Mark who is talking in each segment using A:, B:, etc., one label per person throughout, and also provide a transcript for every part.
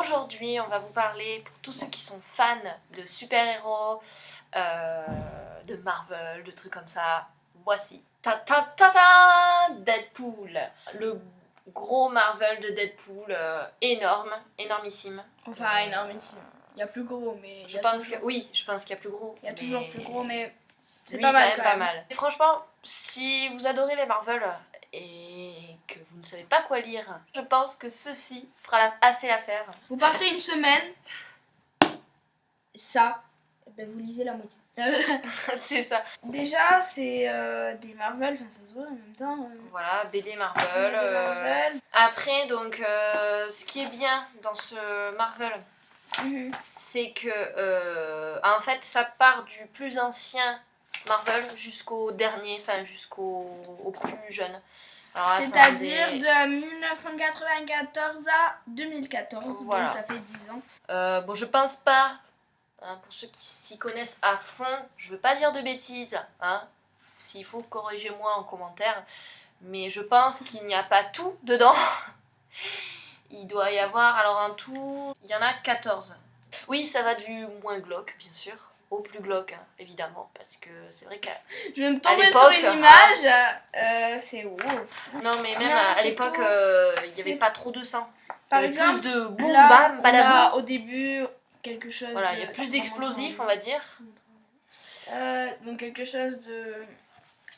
A: Aujourd'hui, on va vous parler, pour tous ceux qui sont fans de super-héros, de Marvel, de trucs comme ça, voici. Deadpool. Le gros Marvel de Deadpool, énorme, énormissime.
B: Enfin, énormissime. Il y a plus gros, mais...
A: Je pense qu'il y a plus gros.
B: Il y a toujours plus gros, mais c'est
A: lui,
B: pas mal
A: quand même pas mal. Et franchement, si vous adorez les Marvel et que vous ne savez pas quoi lire, je pense que ceci fera assez l'affaire.
B: Vous partez une semaine, ça, ben vous lisez la moitié.
A: C'est ça.
B: Déjà, c'est des Marvel, enfin ça se voit en même temps.
A: Voilà, BD Marvel. Après, donc, ce qui est bien dans ce Marvel, c'est que, en fait, ça part du plus ancien Marvel jusqu'au dernier, enfin jusqu'au plus jeune.
B: C'est-à-dire de 1994 à 2014,
A: voilà.
B: Donc ça fait 10 ans.
A: Bon, je pense pas, hein, pour ceux qui s'y connaissent à fond, je veux pas dire de bêtises, hein, s'il faut corrigez-moi en commentaire, mais je pense qu'il n'y a pas tout dedans. Il doit y avoir, alors en tout, il y en a 14. Oui, ça va du moins glauque, bien sûr, au plus glauque, hein, évidemment, parce que c'est vrai qu'à
B: je viens de tomber sur une image, c'est wow.
A: Non, mais même à l'époque, il n'y avait pas trop de sang.
B: Par
A: il y avait
B: exemple,
A: plus de boum, bam, badaboum.
B: Au début, quelque chose
A: voilà, il y a plus d'explosifs, on va dire.
B: Donc quelque chose de...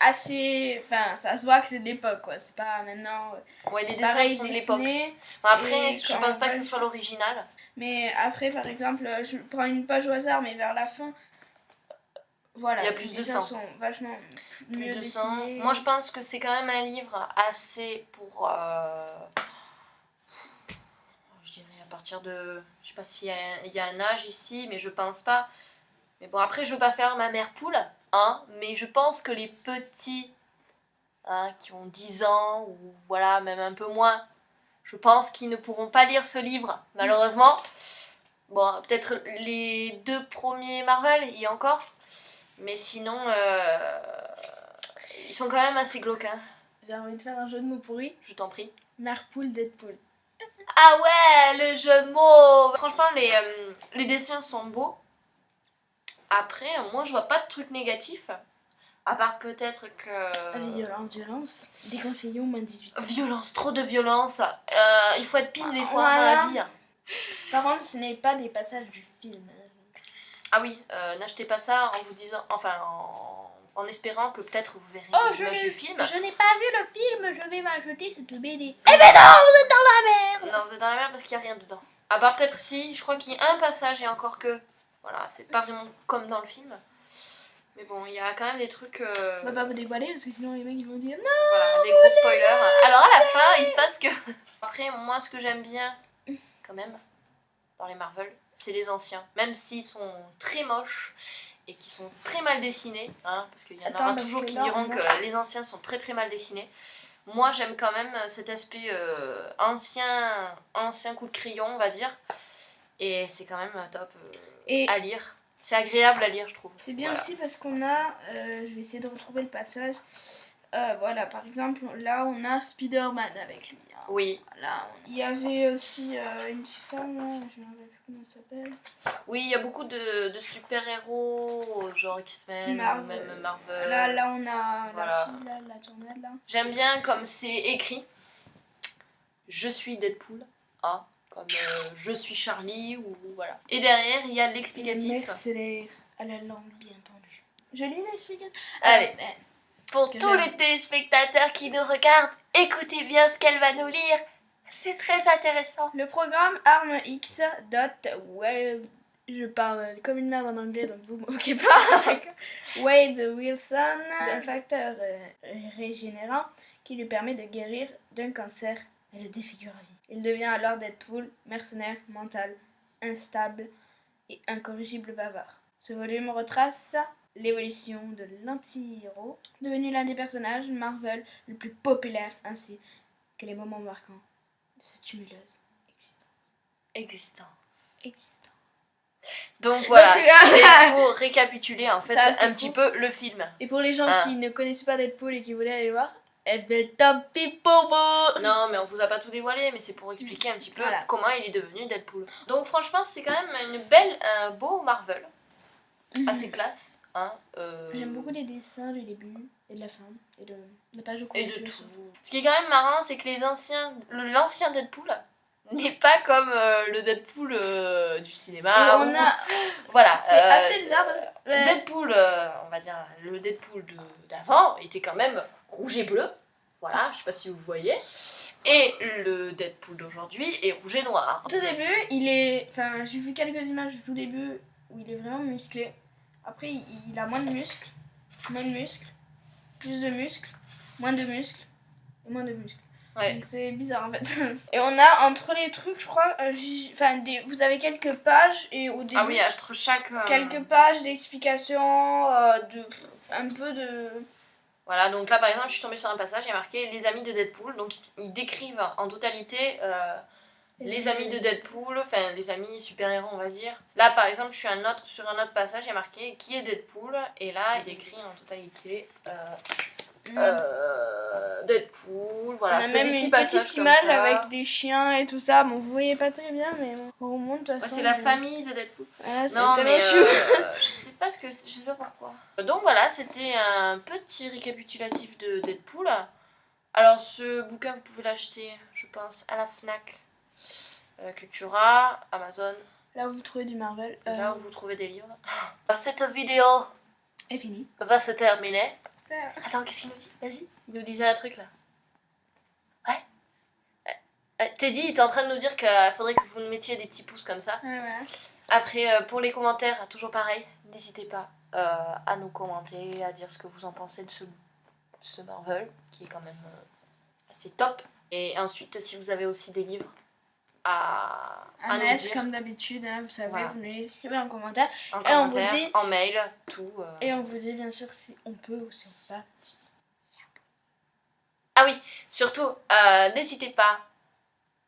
B: assez... Enfin, ça se voit que c'est de l'époque, quoi. C'est pas maintenant...
A: Ouais, les dessins sont de l'époque. Bon, après, je pense pas que ce soit l'original.
B: Mais après, par exemple, je prends une page au hasard, mais vers la fin... Voilà,
A: il y a plus de sang.
B: Sont vachement
A: plus de sang. Moi, je pense que c'est quand même un livre assez pour... je dirais à partir de... Je sais pas s'il y a un âge ici, mais je pense pas. Mais bon, après, je veux pas faire ma mère poule, hein, mais je pense que les petits, hein, qui ont 10 ans, ou voilà, même un peu moins, je pense qu'ils ne pourront pas lire ce livre, malheureusement. Bon, peut-être les 2 premiers Marvel, il y a encore. Mais sinon, ils sont quand même assez glauques, hein.
B: J'ai envie de faire un jeu de mots pourri.
A: Je t'en prie.
B: Mère poule, Deadpool.
A: Ah ouais, le jeu de mots. Franchement, les dessins sont beaux. Après, moi, je vois pas de trucs négatifs. À part peut-être que...
B: Violence. Déconseillé au moins de 18 ans.
A: Violence, trop de violence. Il faut être pisse des fois dans la vie.
B: Par contre, ce n'est pas des passages du film.
A: Ah oui, n'achetez pas ça en vous disant... Enfin, en espérant que peut-être vous verrez les images du film.
B: Je n'ai pas vu le film, je vais m'acheter cette BD. Eh ben non, vous êtes dans la merde.
A: Non, vous êtes dans la merde parce qu'il n'y a rien dedans. À part peut-être si, je crois qu'il y a un passage et encore que... Voilà, c'est pas vraiment comme dans le film. Mais bon, il y a quand même des trucs...
B: On va pas vous dévoiler parce que sinon les mecs ils vont dire non.
A: Voilà, des gros spoilers. Alors à la fin, il se passe que... Après, moi ce que j'aime bien, quand même, dans les Marvel, c'est les anciens. Même s'ils sont très moches et qui sont très mal dessinés, hein, parce qu'il y en aura toujours qui diront que les anciens sont très très mal dessinés. Moi j'aime quand même cet aspect ancien coup de crayon, on va dire. Et c'est quand même top à lire. C'est agréable à lire, je trouve.
B: C'est bien aussi parce qu'on a... je vais essayer de retrouver le passage. Voilà, par exemple, là on a Spider-Man avec lui. Hein.
A: Oui.
B: Là, il y avait aussi une femme, là, je ne me rappelle plus comment elle s'appelle.
A: Oui, il y a beaucoup de super-héros, genre X-Men, même Marvel.
B: Là on a la fille, là, la tournade, là.
A: J'aime bien comme c'est écrit. Je suis Deadpool. Ah, comme je suis Charlie, ou voilà. Et derrière, il y a l'explicatif.
B: Mercenaire à la langue bien tendue. Je lis l'explicatif.
A: Allez. Pour tous les téléspectateurs qui nous regardent, écoutez bien ce qu'elle va nous lire. C'est très intéressant.
B: Le programme Arme X. Je parle comme une merde en anglais, donc vous moquez pas. Wade Wilson, un facteur régénérant qui lui permet de guérir d'un cancer et le défigure à vie. Il devient alors Deadpool, mercenaire, mental, instable et incorrigible bavard. Ce volume retrace l'évolution de l'anti-héros, devenu l'un des personnages Marvel le plus populaire, ainsi que les moments marquants de cette tumuleuse existence.
A: Donc voilà, c'est pour récapituler en fait un petit peu le film.
B: Et pour les gens qui ne connaissent pas Deadpool et qui voulaient aller voir, Eh ben tant pis pour vous.
A: Non, mais on vous a pas tout dévoilé, mais c'est pour expliquer un petit peu
B: Voilà.
A: comment il est devenu Deadpool. Donc franchement, c'est quand même un beau Marvel, assez classe. Hein,
B: J'aime beaucoup les dessins du début et de la fin et de la page de
A: et de
B: couverture.
A: tout. Ce qui est quand même marrant, c'est que l'ancien Deadpool n'est pas comme le Deadpool du cinéma.
B: Et on a...
A: Voilà.
B: C'est assez bizarre parce que...
A: Deadpool, on va dire le Deadpool d'avant était quand même rouge et bleu. Voilà, je sais pas si vous voyez. Et le Deadpool d'aujourd'hui est rouge et noir.
B: Au tout début, il est... Enfin, j'ai vu quelques images du tout début où il est vraiment musclé. Après, il a moins de muscles, plus de muscles, moins de muscles et moins de muscles.
A: Ouais.
B: Donc c'est bizarre en fait. Et on a entre les trucs, je crois, vous avez quelques pages et au début...
A: Ah oui, entre chaque...
B: Quelques pages d'explications, un peu de...
A: Voilà, donc là par exemple, je suis tombée sur un passage, il y a marqué les amis de Deadpool. Donc ils décrivent en totalité les amis de Deadpool, enfin les amis super-héros on va dire. Là par exemple, je suis sur un autre passage, il y a marqué qui est Deadpool. Et là, il décrit en totalité Deadpool. Voilà,
B: on a
A: c'est
B: même
A: des petits
B: une
A: passages
B: petite
A: comme
B: image
A: ça.
B: avec des chiens et tout ça. Bon, vous voyez pas très bien, mais on remonte de toute façon.
A: C'est la famille de Deadpool.
B: Ah, c'est
A: Non
B: tellement
A: mais
B: chou.
A: je sais pas pourquoi. Donc voilà, c'était un petit récapitulatif de Deadpool. Alors ce bouquin vous pouvez l'acheter, je pense, à la Fnac, Cultura, Amazon,
B: Là où vous trouvez du Marvel.
A: là où vous trouvez des livres. Cette vidéo
B: est fini.
A: va se terminer. Attends, qu'est-ce qu'il nous dit? Vas-y, il nous disait un truc là. Ouais. Teddy, il était en train de nous dire qu'il faudrait que vous nous mettiez des petits pouces comme ça.
B: Ouais, voilà.
A: Après, pour les commentaires, toujours pareil, n'hésitez pas à nous commenter, à dire ce que vous en pensez de ce Marvel, qui est quand même assez top. Et ensuite, si vous avez aussi des livres à nous
B: mettre
A: dire,
B: comme d'habitude, hein, vous savez,
A: Voilà.
B: vous nous l'écrivez en commentaire.
A: en
B: Et on vous
A: commentaire,
B: dit-
A: en mail, tout.
B: Et on vous dit bien sûr si on peut ou si on peut pas.
A: Ah oui, surtout, n'hésitez pas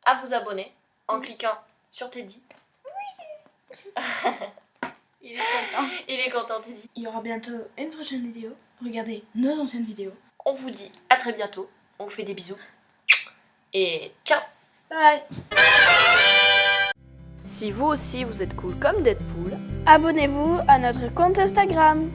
A: à vous abonner en cliquant sur Teddy.
B: Il est content.
A: Il est content, Teddy.
B: Il y aura bientôt une prochaine vidéo. Regardez nos anciennes vidéos.
A: On vous dit à très bientôt. On vous fait des bisous. Et ciao.
B: Bye.
A: Si vous aussi vous êtes cool comme Deadpool,
B: Abonnez-vous à notre compte Instagram.